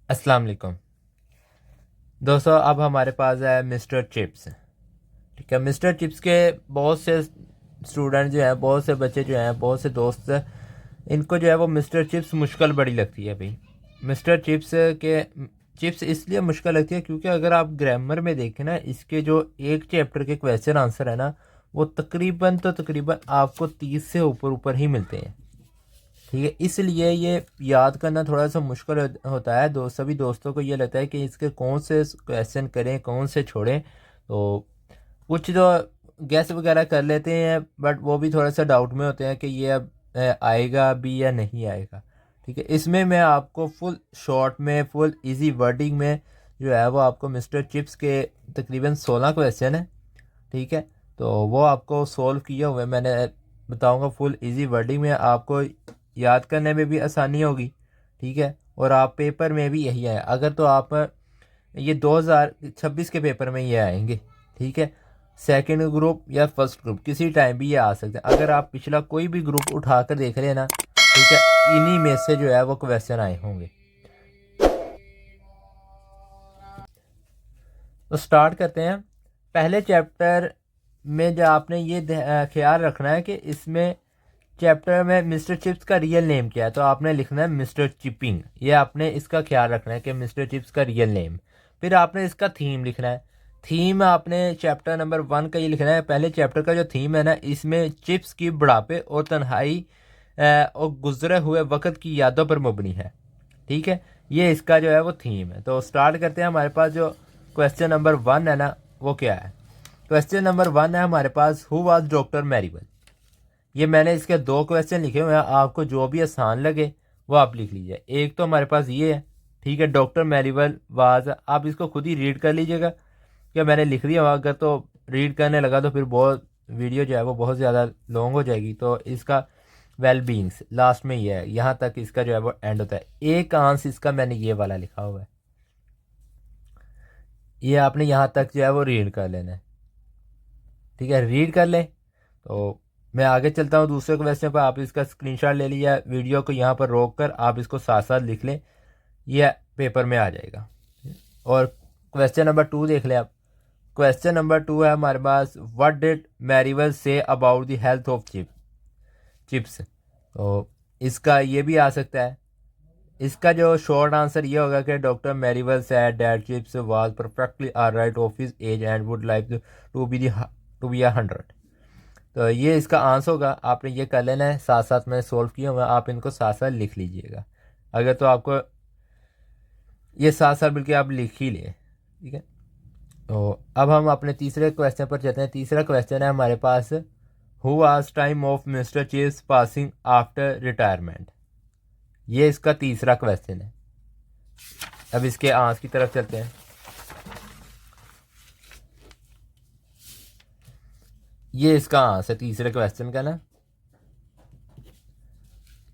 अस्सलाम वालेकुम दोस्तों। अब हमारे पास है मिस्टर चिप्स। ठीक है, मिस्टर चिप्स के बहुत से स्टूडेंट जो हैं, बहुत से बच्चे जो हैं, बहुत से दोस्त, इनको जो है वो मिस्टर चिप्स मुश्किल बड़ी लगती है भाई। मिस्टर चिप्स के चिप्स इसलिए मुश्किल लगती है क्योंकि अगर आप ग्रामर में देखें ना, इसके जो एक चैप्टर के क्वेश्चन आंसर है ना, वो तकरीबन आपको 30 से ऊपर ऊपर ही मिलते हैं। ठीक है, इसलिए ये याद करना थोड़ा सा मुश्किल होता है। सभी दोस्तों को ये लगता है कि इसके कौन से क्वेश्चन करें, कौन से छोड़ें। तो कुछ तो गैस वगैरह कर लेते हैं, बट वो भी थोड़ा सा डाउट में होते हैं कि ये अब आएगा भी या नहीं आएगा। ठीक है, इसमें मैं आपको फुल शॉर्ट में, फुल इजी वर्डिंग में जो है वो आपको मिस्टर चिप्स के तकरीबन 16 क्वेश्चन है। ठीक है, तो वो आपको सॉल्व किए हुए मैंने बताऊंगा फुल इजी वर्डिंग में, आपको याद करने में भी आसानी होगी। ठीक है, और आप पेपर में भी यही आए, अगर तो आप ये 2026 के पेपर में ये आएंगे। ठीक है, सेकंड ग्रुप या फर्स्ट ग्रुप किसी टाइम भी ये आ सकते हैं। अगर आप पिछला कोई भी ग्रुप उठा कर देख रहे हैं ना, ठीक है, इन्हीं में से जो है वो क्वेश्चन आए होंगे। तो स्टार्ट करते हैं। पहले चैप्टर में जो आपने ये ख्याल रखना है कि इसमें चैप्टर में मिस्टर चिप्स का रियल नेम क्या है, तो आपने लिखना है मिस्टर चिपिंग। ये आपने इसका ख्याल रखना है कि मिस्टर चिप्स का रियल नेम। फिर आपने इसका थीम लिखना है। थीम आपने चैप्टर नंबर 1 का ये लिखना है। पहले चैप्टर का जो थीम है ना, इसमें चिप्स की बुढ़ापे और तन्हाई और गुजरे हुए वक्त की यादों पर मबनी है। ठीक है, ये इसका जो है वो थीम है। तो स्टार्ट करते हैं। हमारे पास जो क्वेश्चन नंबर 1 है ना, वो क्या है? क्वेश्चन नंबर 1 है हमारे पास, हु वाज डॉक्टर मैरीवेल। ये मैंने इसके दो क्वेश्चन लिखे हुए हैं, आपको जो भी आसान लगे वो आप लिख लीजिए। एक तो हमारे पास ये है, ठीक है, डॉक्टर मैरीवेल वाज। आप इसको खुद ही रीड कर लीजिएगा, क्या मैंने लिख दिया। अगर तो रीड करने लगा तो फिर बहुत वीडियो जो है वो बहुत ज़्यादा लॉन्ग हो जाएगी। तो इसका वेल बींग्स लास्ट में ये है, यहाँ तक इसका जो है वो एंड होता है। एक आंस इसका मैंने ये वाला लिखा हुआ है, ये आपने यहाँ तक जो है वो रीड कर लेना है। ठीक है, रीड कर लें। तो मैं आगे चलता हूँ दूसरे क्वेश्चन पर। आप इसका स्क्रीनशॉट ले लीजिए, वीडियो को यहाँ पर रोक कर आप इसको साथ साथ लिख लें, यह पेपर में आ जाएगा। और क्वेश्चन नंबर 2 देख लें आप। क्वेश्चन नंबर 2 है हमारे पास, what did Merivale say about the health of Chips. तो इसका ये भी आ सकता है। इसका जो शॉर्ट आंसर ये होगा कि doctor Merivale said that Chips was perfectly alright of his age and would like to be 100। तो ये इसका आंसर होगा। आपने ये कर लेना है, साथ साथ में सोल्व किया हुआ, आप इनको साथ साथ लिख लीजिएगा। अगर तो आपको ये साथ साथ मिलकर आप लिख ही लें। ठीक है, तो अब हम अपने तीसरे क्वेश्चन पर चलते हैं। तीसरा क्वेश्चन है हमारे पास, who was time of mister Chips passing after retirement. ये इसका तीसरा क्वेश्चन है। अब इसके आंसर की तरफ चलते हैं। ये इसका आंसर तीसरे क्वेश्चन का ना,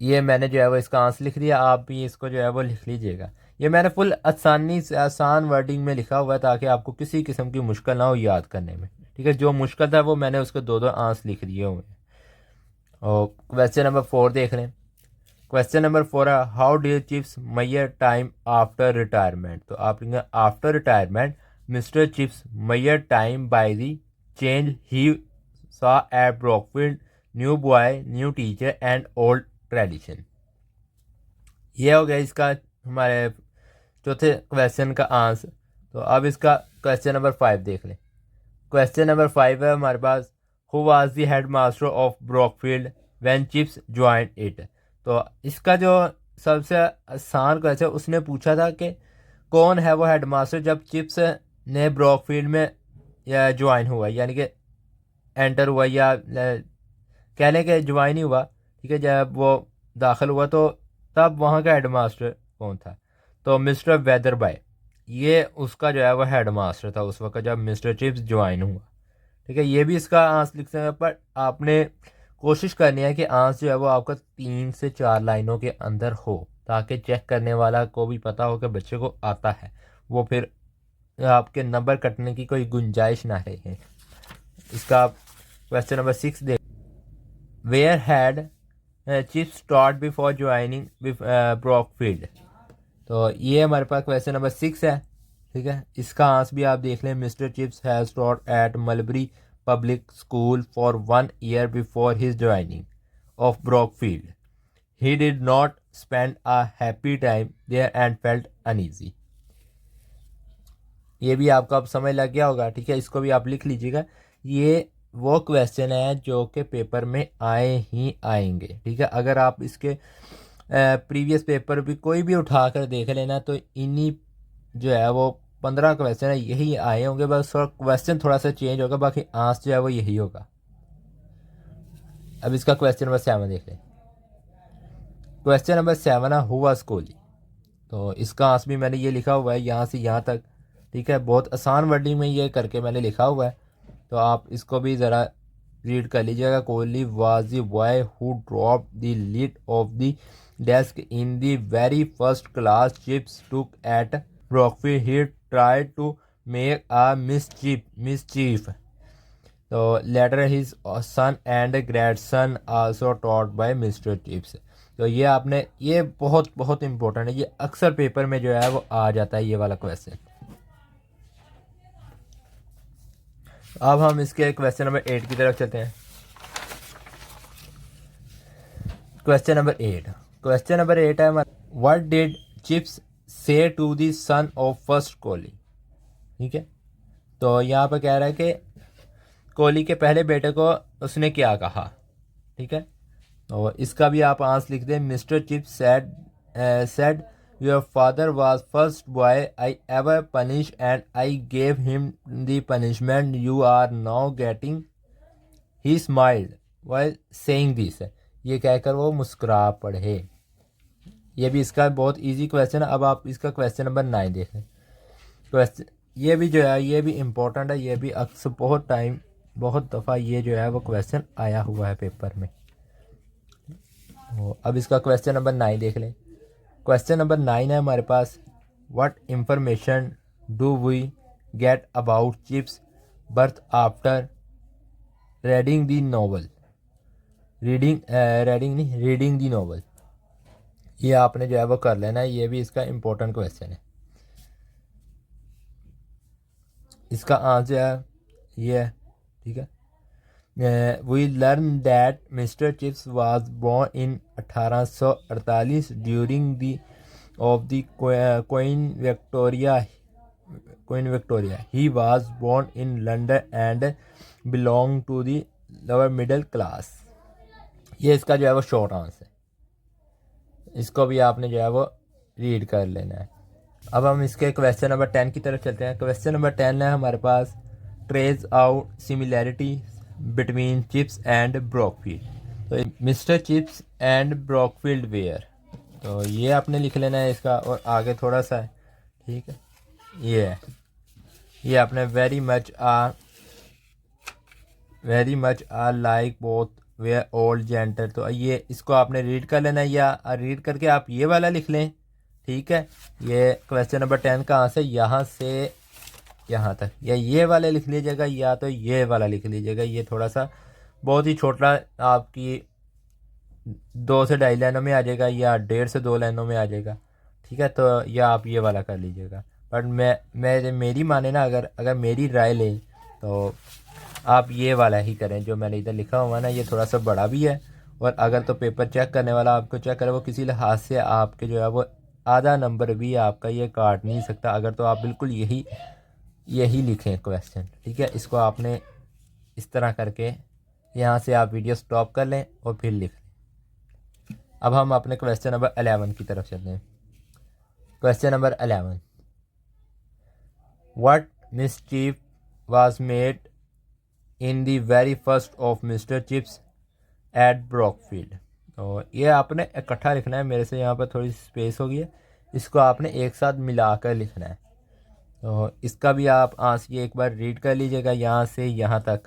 ये मैंने जो है वो इसका आंसर लिख दिया, आप भी इसको जो है वो लिख लीजिएगा। ये मैंने फुल आसानी से आसान वर्डिंग में लिखा हुआ है ताकि आपको किसी किस्म की मुश्किल ना हो याद करने में। ठीक है, जो मुश्किल था वो मैंने उसको दो दो आंसर लिख दिए हुए हैं। और क्वेश्चन नंबर 4 देख लें। क्वेश्चन नंबर 4 है, how do Chips measure time after retirement. तो आप लिखेंगे, after retirement Mr Chips measure time by the change he saw at Brookfield, new boy, new teacher and old tradition. ये हो गया इसका हमारे चौथे क्वेश्चन का आंसर। तो अब इसका क्वेश्चन नंबर 5 देख लें। क्वेश्चन नंबर 5 है हमारे पास, who was the head master of Brookfield when Chips joined it. तो इसका जो सबसे आसान क्वेश्चन, उसने पूछा था कि कौन है वो हेड मास्टर जब चिप्स ने ब्रॉकफील्ड में या ज्वाइन हुआ, यानी कि एंटर हुआ, या कह लें कि ज्वाइन ही हुआ। ठीक है, जब वो दाखिल हुआ तो तब वहाँ का हेड मास्टर कौन था? तो मिस्टर वेदर बाय, ये उसका जो है वो हेड मास्टर था उस वक्त जब मिस्टर चिप्स ज्वाइन हुआ। ठीक है, ये भी इसका आंसर लिख सकते हैं, पर आपने कोशिश करनी है कि आंसर जो है वो आपका 3 से 4 लाइनों के अंदर हो, ताकि चेक करने वाला को भी पता हो कि बच्चे को आता है, वो फिर आपके नंबर कटने की कोई गुंजाइश ना रहे। इसका क्वेश्चन नंबर 6 देख, where had Chips taught before joining Brookfield. तो ये हमारे पास क्वेश्चन नंबर 6 है। ठीक है, इसका आंसर भी आप देख लें। Mister Chips has taught at Mulberry public school for 1 year before his joining of Brookfield. He did not spend a happy time there and felt uneasy. ये भी आपको अब समझ लग गया होगा। ठीक है, इसको भी आप लिख लीजिएगा। ये वो क्वेश्चन है जो कि पेपर में आए ही आएंगे। ठीक है, अगर आप इसके प्रीवियस पेपर भी कोई भी उठा कर देख लेना तो इन्हीं जो है वो 15 क्वेश्चन है यही आए होंगे, बस क्वेश्चन थोड़ा सा चेंज होगा, बाकी आंसर जो है वो यही होगा। अब इसका क्वेश्चन नंबर 7 देख लें। क्वेश्चन नंबर 7 है हु वाज कोहली। तो इसका आंसर भी मैंने ये लिखा हुआ है यहाँ से यहाँ तक। ठीक है, बहुत आसान वर्डिंग में ये करके मैंने लिखा हुआ है, तो आप इसको भी ज़रा रीड कर लीजिएगा। Colley was the boy who drop the lid of the desk in the very first class Chips took at Brookfield. He tried to make a mischief. तो later his son and grandson also taught by Mr Chips. तो ये आपने, ये बहुत बहुत important है, ये अक्सर पेपर में जो है वो आ जाता है ये वाला क्वेश्चन। अब हम इसके क्वेश्चन नंबर 8 की तरफ चलते हैं। Question number 8। क्वेश्चन नंबर 8 है what did Chips say to the son of first Colley. ठीक है, तो यहाँ पर कह रहा है कि कोहली के पहले बेटे को उसने क्या कहा। ठीक है, और इसका भी आप आंसर लिख दें। Mister chips said your father was first boy I ever punished and I gave him the punishment you are now getting. He smiled while saying this. ये कहकर वो मुस्कुरा पड़े। ये भी इसका बहुत इजी क्वेश्चन है। अब आप इसका क्वेश्चन नंबर 9 देखें। क्वेश्चन ये भी जो है ये भी इम्पोर्टेंट है, ये भी अक्सर बहुत दफ़ा ये जो है वो क्वेश्चन आया हुआ है पेपर में। अब इसका क्वेश्चन नंबर 9 देख लें। क्वेश्चन नंबर 9 है हमारे पास what information do we get about Chips birth after reading the novel. Reading the novel. ये आपने जो है वो कर लेना है, ये भी इसका इम्पोर्टेंट क्वेश्चन है। इसका आंसर है ये है। ठीक है, we learned that Mr. Chips was born in 1848 during the of the Queen Victoria. He was born in London and belonged to the lower middle class. ये इसका जो है वो शॉर्ट आंसर है, इसको भी आपने जो है वो रीड कर लेना है। अब हम इसके क्वेश्चन नंबर 10 की तरफ चलते हैं। क्वेश्चन नंबर 10 है हमारे पास trace out similarity between Chips and Brookfield. तो Mr Chips and Brookfield were, तो ये आपने लिख लेना है इसका, और आगे थोड़ा सा है। ठीक है, ये आपने very much alike both were old gentle. तो ये इसको आपने रीड कर लेना है, या रीड करके आप ये वाला लिख लें। ठीक है, ये क्वेश्चन नंबर 10 का आंसर यहाँ से यहाँ तक, या ये वाला लिख लीजिएगा या तो ये वाला लिख लीजिएगा। ये थोड़ा सा बहुत ही छोटा आपकी 2 से 2.5 लाइनों में आ जाएगा, या 1.5 से 2 लाइनों में आ जाएगा। ठीक है, तो या आप ये वाला कर लीजिएगा। बट मेरी माने ना, अगर मेरी राय लें तो आप ये वाला ही करें जो मैंने इधर लिखा हुआ ना। ये थोड़ा सा बड़ा भी है, और अगर तो पेपर चेक करने वाला आपको चेक करे वो किसी लिहाज से आपके जो है वो आधा नंबर भी आपका ये काट नहीं सकता, अगर तो आप बिल्कुल यही लिखें क्वेश्चन। ठीक है, इसको आपने इस तरह करके यहाँ से आप वीडियो स्टॉप कर लें और फिर लिख लें। अब हम अपने क्वेश्चन नंबर 11 की तरफ चलते हैं। Question number 11, what mischief was made in the very first of mister Chips at Brookfield. तो ये आपने इकट्ठा लिखना है, मेरे से यहाँ पर थोड़ी स्पेस हो गई है, इसको आपने एक साथ मिलाकर लिखना है। तो इसका भी आप आंसर ये एक बार रीड कर लीजिएगा यहाँ से यहाँ तक।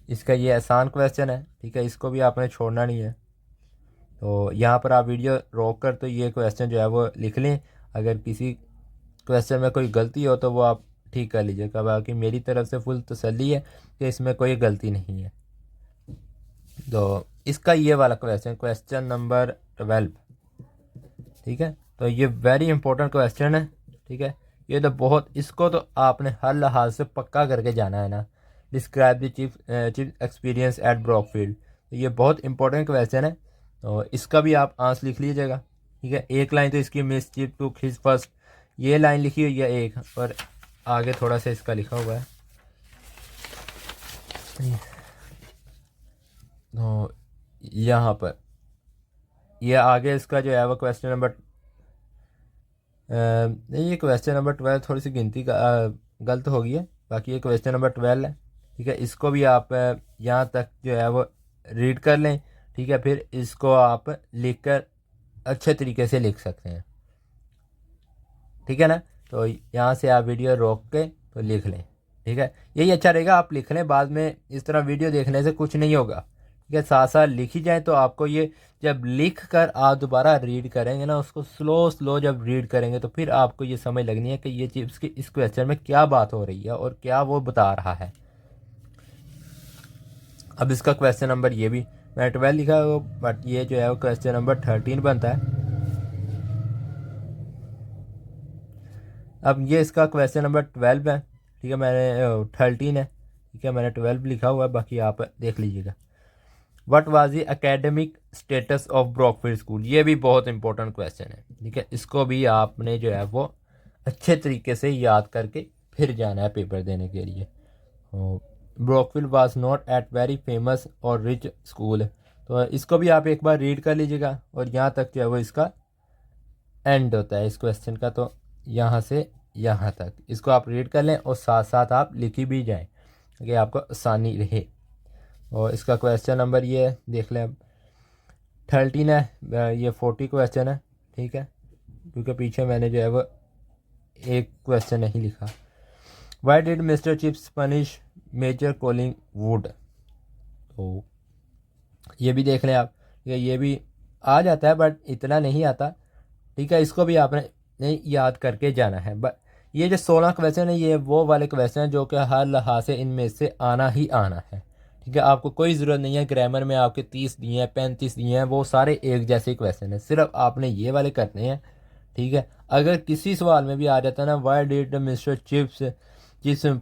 इसका ये आसान क्वेश्चन है। ठीक है, इसको भी आपने छोड़ना नहीं है। तो यहाँ पर आप वीडियो रोक कर तो ये क्वेश्चन जो है वो लिख लें। अगर किसी क्वेश्चन में कोई गलती हो तो वो आप ठीक कर लीजिएगा, बाकी मेरी तरफ से फुल तसल्ली है कि इसमें कोई गलती नहीं है। तो इसका ये वाला क्वेश्चन नंबर 12। ठीक है, तो ये वेरी इंपॉर्टेंट क्वेश्चन है, ठीक है। ये तो बहुत, इसको तो आपने हर लिहाज से पक्का करके जाना है ना। Describe the chief experience eight Brookfield, तो ये बहुत इंपॉर्टेंट क्वेश्चन है। तो इसका भी आप आंसर लिख लीजिएगा, ठीक है। एक लाइन तो इसकी, mischief to his first, ये लाइन लिखी हुई है एक, और आगे थोड़ा सा इसका लिखा हुआ है। तो यहाँ पर ये आगे इसका जो है वो क्वेश्चन नंबर नहीं, ये क्वेश्चन नंबर 12 थोड़ी सी गिनती का गलत हो गई है। बाकी ये क्वेश्चन नंबर 12 है, ठीक है। इसको भी आप यहाँ तक जो है वो रीड कर लें, ठीक है। फिर इसको आप लिख कर अच्छे तरीके से लिख सकते हैं, ठीक है ना। तो यहाँ से आप वीडियो रोक के तो लिख लें, ठीक है। यही अच्छा रहेगा, आप लिख लें, बाद में इस तरह वीडियो देखने से कुछ नहीं होगा, ठीक है। साथ साथ लिखी जाए तो आपको ये, जब लिख कर आप दोबारा रीड करेंगे ना, उसको स्लो स्लो जब रीड करेंगे तो फिर आपको ये समझ लगनी है कि ये चीज़ की इस क्वेश्चन में क्या बात हो रही है और क्या वो बता रहा है। अब इसका क्वेश्चन नंबर, ये भी मैंने 12 लिखा है वो, बट ये जो है वो क्वेश्चन नंबर 13 बनता है। अब ये इसका क्वेश्चन नंबर 12 है, ठीक है। मैंने 13 है, ठीक है, मैंने 12 लिखा हुआ है, बाकी आप देख लीजिएगा। What was the academic status of Brookfield school, ये भी बहुत इंपॉर्टेंट क्वेश्चन है, ठीक है। इसको भी आपने जो है वो अच्छे तरीके से याद करके फिर जाना है पेपर देने के लिए। Brookfield was not at very famous और रिच स्कूल, तो इसको भी आप एक बार रीड कर लीजिएगा। और यहाँ तक जो है वो इसका एंड होता है इस क्वेश्चन का, तो यहाँ से यहाँ तक इसको आप रीड कर लें और साथ साथ आप लिखी भी जाएं कि आपको आसानी रहे। और इसका क्वेश्चन नंबर ये देख लें, अब 13 है, ये 40 क्वेश्चन है, ठीक है, क्योंकि पीछे मैंने जो है वो एक क्वेश्चन नहीं लिखा। Why did mister Chips punish Major Collingwood, तो ये भी देख लें आप, ये भी आ जाता है बट इतना नहीं आता, ठीक है। इसको भी आपने नहीं याद करके जाना है। बट ये जो 16 क्वेश्चन है, ये वो वाले क्वेश्चन हैं जो कि हर लिहाज से इनमें से आना ही आना है, ठीक है। आपको कोई ज़रूरत नहीं है, ग्रामर में आपके 30 दिए हैं, 35 दिए हैं, वो सारे एक जैसे क्वेश्चन हैं, सिर्फ आपने ये वाले करने हैं, ठीक है। अगर किसी सवाल में भी आ जाता है ना, Y did mister Chips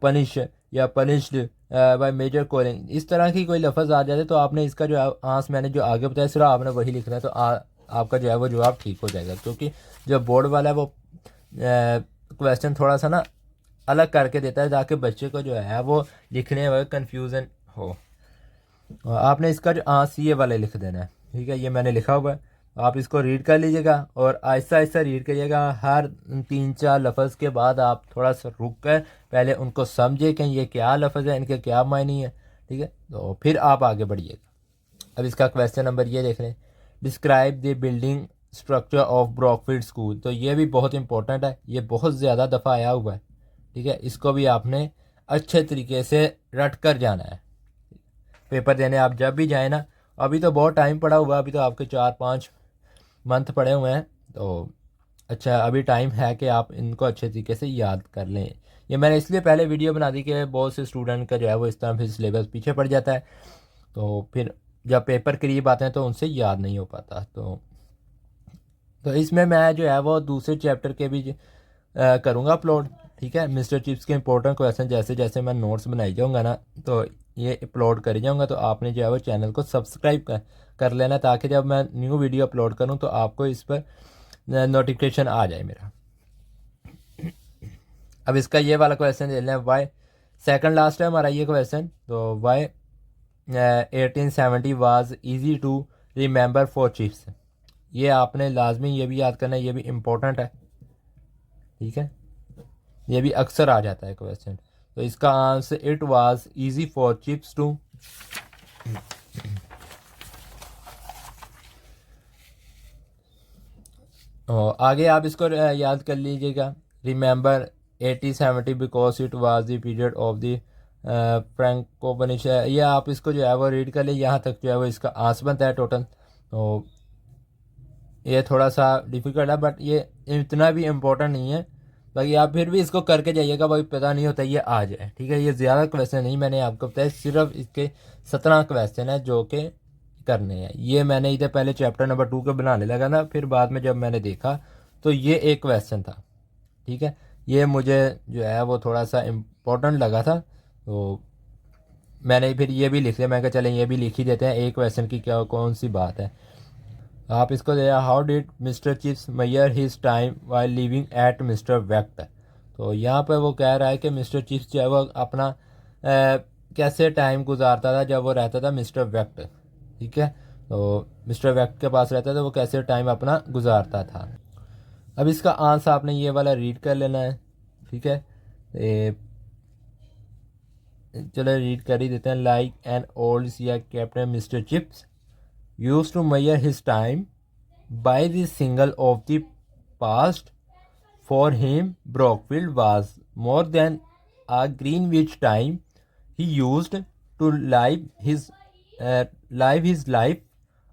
punish या पनिश्ड बाय मेजर कॉलिंग, इस तरह की कोई लफ्ज़ आ जाते तो आपने इसका जो आंसर मैंने जो आगे बताया सिर्फ आपने वही लिखना है, तो आपका जो है वो जवाब ठीक हो जाएगा। क्योंकि जो बोर्ड वाला है वो क्वेश्चन थोड़ा सा ना अलग करके देता है ताकि बच्चे को जो है वो लिखने में कन्फ्यूज़न हो। आपने इसका जो आंसर ये वाले लिख देना है, ठीक है। ये मैंने लिखा हुआ है, आप इसको रीड कर लीजिएगा और आहिस्ता आहिस्ता रीड करिएगा। हर 3-4 लफ्ज़ के बाद आप थोड़ा सा रुक कर पहले उनको समझे कि ये क्या लफ्ज़ है, इनके क्या मायने हैं, ठीक है, तो फिर आप आगे बढ़िएगा। अब इसका क्वेश्चन नंबर ये देख लें, describe the building structure of Brookfield school, तो ये भी बहुत इंपॉर्टेंट है, ये बहुत ज़्यादा दफ़ा आया हुआ है, ठीक है। इसको भी आपने अच्छे तरीके से रट कर जाना है पेपर देने। आप जब भी जाए ना, अभी तो बहुत टाइम पड़ा हुआ है, अभी तो आपके 4-5 मंथ पड़े हुए हैं, तो अच्छा अभी टाइम है कि आप इनको अच्छे तरीके से याद कर लें। ये मैंने इसलिए पहले वीडियो बना दी कि बहुत से स्टूडेंट का जो है वो इस तरह फिर सिलेबस पीछे पड़ जाता है, तो फिर जब पेपर करीब आते हैं तो उनसे याद नहीं हो पाता। तो इसमें मैं जो है वो दूसरे चैप्टर के भी करूँगा अपलोड, ठीक है। मिस्टर चिप्स के इंपॉर्टेंट क्वेश्चन जैसे जैसे मैं नोट्स बनाई जाऊँगा ना, तो ये अपलोड कर जाऊँगा, तो आपने जो है वो चैनल को सब्सक्राइब कर लेना, ताकि जब मैं न्यू वीडियो अपलोड करूँ तो आपको इस पर नोटिफिकेशन आ जाए मेरा। अब इसका ये वाला क्वेश्चन ले लें, वाई, सेकंड लास्ट है हमारा ये क्वेश्चन, तो why 1870 was easy to remember for Chips, ये आपने लाजमी ये भी याद करना है, ये भी इम्पोर्टेंट है, ठीक है। ये भी अक्सर आ जाता है क्वेश्चन, तो इसका answer it was easy for Chips to, आगे आप इसको याद कर लीजिएगा। Remember 1870 because it was the period of the Franco Prussian, ये आप इसको जो है वो रीड कर ले, यहाँ तक जो है वो इसका आंसर बनता है टोटल। तो ये थोड़ा सा डिफ़िकल्ट है बट ये इतना भी इम्पोर्टेंट नहीं है, बाकी आप फिर भी इसको करके जाइएगा, भाई पता नहीं होता ये आ जाए, ठीक है। ये ज़्यादा क्वेश्चन नहीं मैंने आपको बताया, सिर्फ इसके 17 क्वेश्चन है जो कि करने हैं। ये मैंने इधर पहले चैप्टर नंबर 2 के बनाने लगा ना, फिर बाद में जब मैंने देखा तो ये एक क्वेश्चन था, ठीक है। ये मुझे जो है वो थोड़ा सा इम्पोर्टेंट लगा था, तो मैंने फिर ये भी लिख लिया। मैं कहा चलें ये भी लिख ही देते हैं, एक क्वेश्चन की क्या कौन सी बात है। आप इसको दे, how did mister Chips measure his time while living at मिस्टर वेक्ट। तो यहाँ पर वो कह रहा है कि मिस्टर चिप्स जो है वो अपना कैसे टाइम गुजारता था जब वो रहता था मिस्टर वेक्ट, ठीक है। तो मिस्टर वेक्ट के पास रहता था, वो कैसे टाइम अपना गुजारता था। अब इसका आंसर आपने ये वाला रीड कर लेना है, ठीक है। चलो रीड कर ही देते हैं। Like an old Siya captain mister chips used to measure his time by the single of the past. For him, Brockfield was more than a Greenwich time. He used to live his life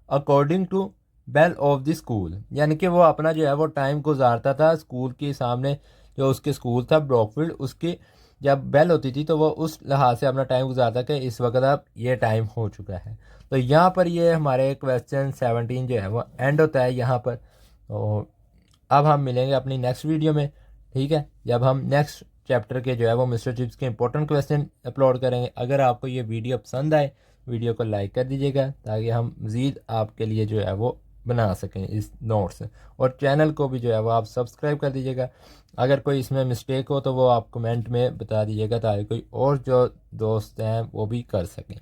according to bell of the school. यानी कि वो अपना जो है वो time गुजारता था school के सामने, जो उसके स्कूल था ब्रॉकफील्ड, उसकी जब बेल होती थी तो वो उस लिहाज से अपना टाइम गुजारता कि इस वक्त अब ये टाइम हो चुका है। तो यहाँ पर ये हमारे क्वेश्चन 17 जो है वो एंड होता है यहाँ पर। तो अब हम मिलेंगे अपनी नेक्स्ट वीडियो में, ठीक है, जब हम नेक्स्ट चैप्टर के जो है वो मिस्टर चिप्स के इंपॉर्टेंट क्वेश्चन अपलोड करेंगे। अगर आपको ये वीडियो पसंद आए, वीडियो को लाइक कर दीजिएगा ताकि हम मज़ीद आपके लिए जो है वो बना सकें इस नोट्स, और चैनल को भी जो है वो आप सब्सक्राइब कर दीजिएगा। अगर कोई इसमें मिस्टेक हो तो वो आप कमेंट में बता दीजिएगा ताकि कोई और जो दोस्त हैं वो भी कर सकें।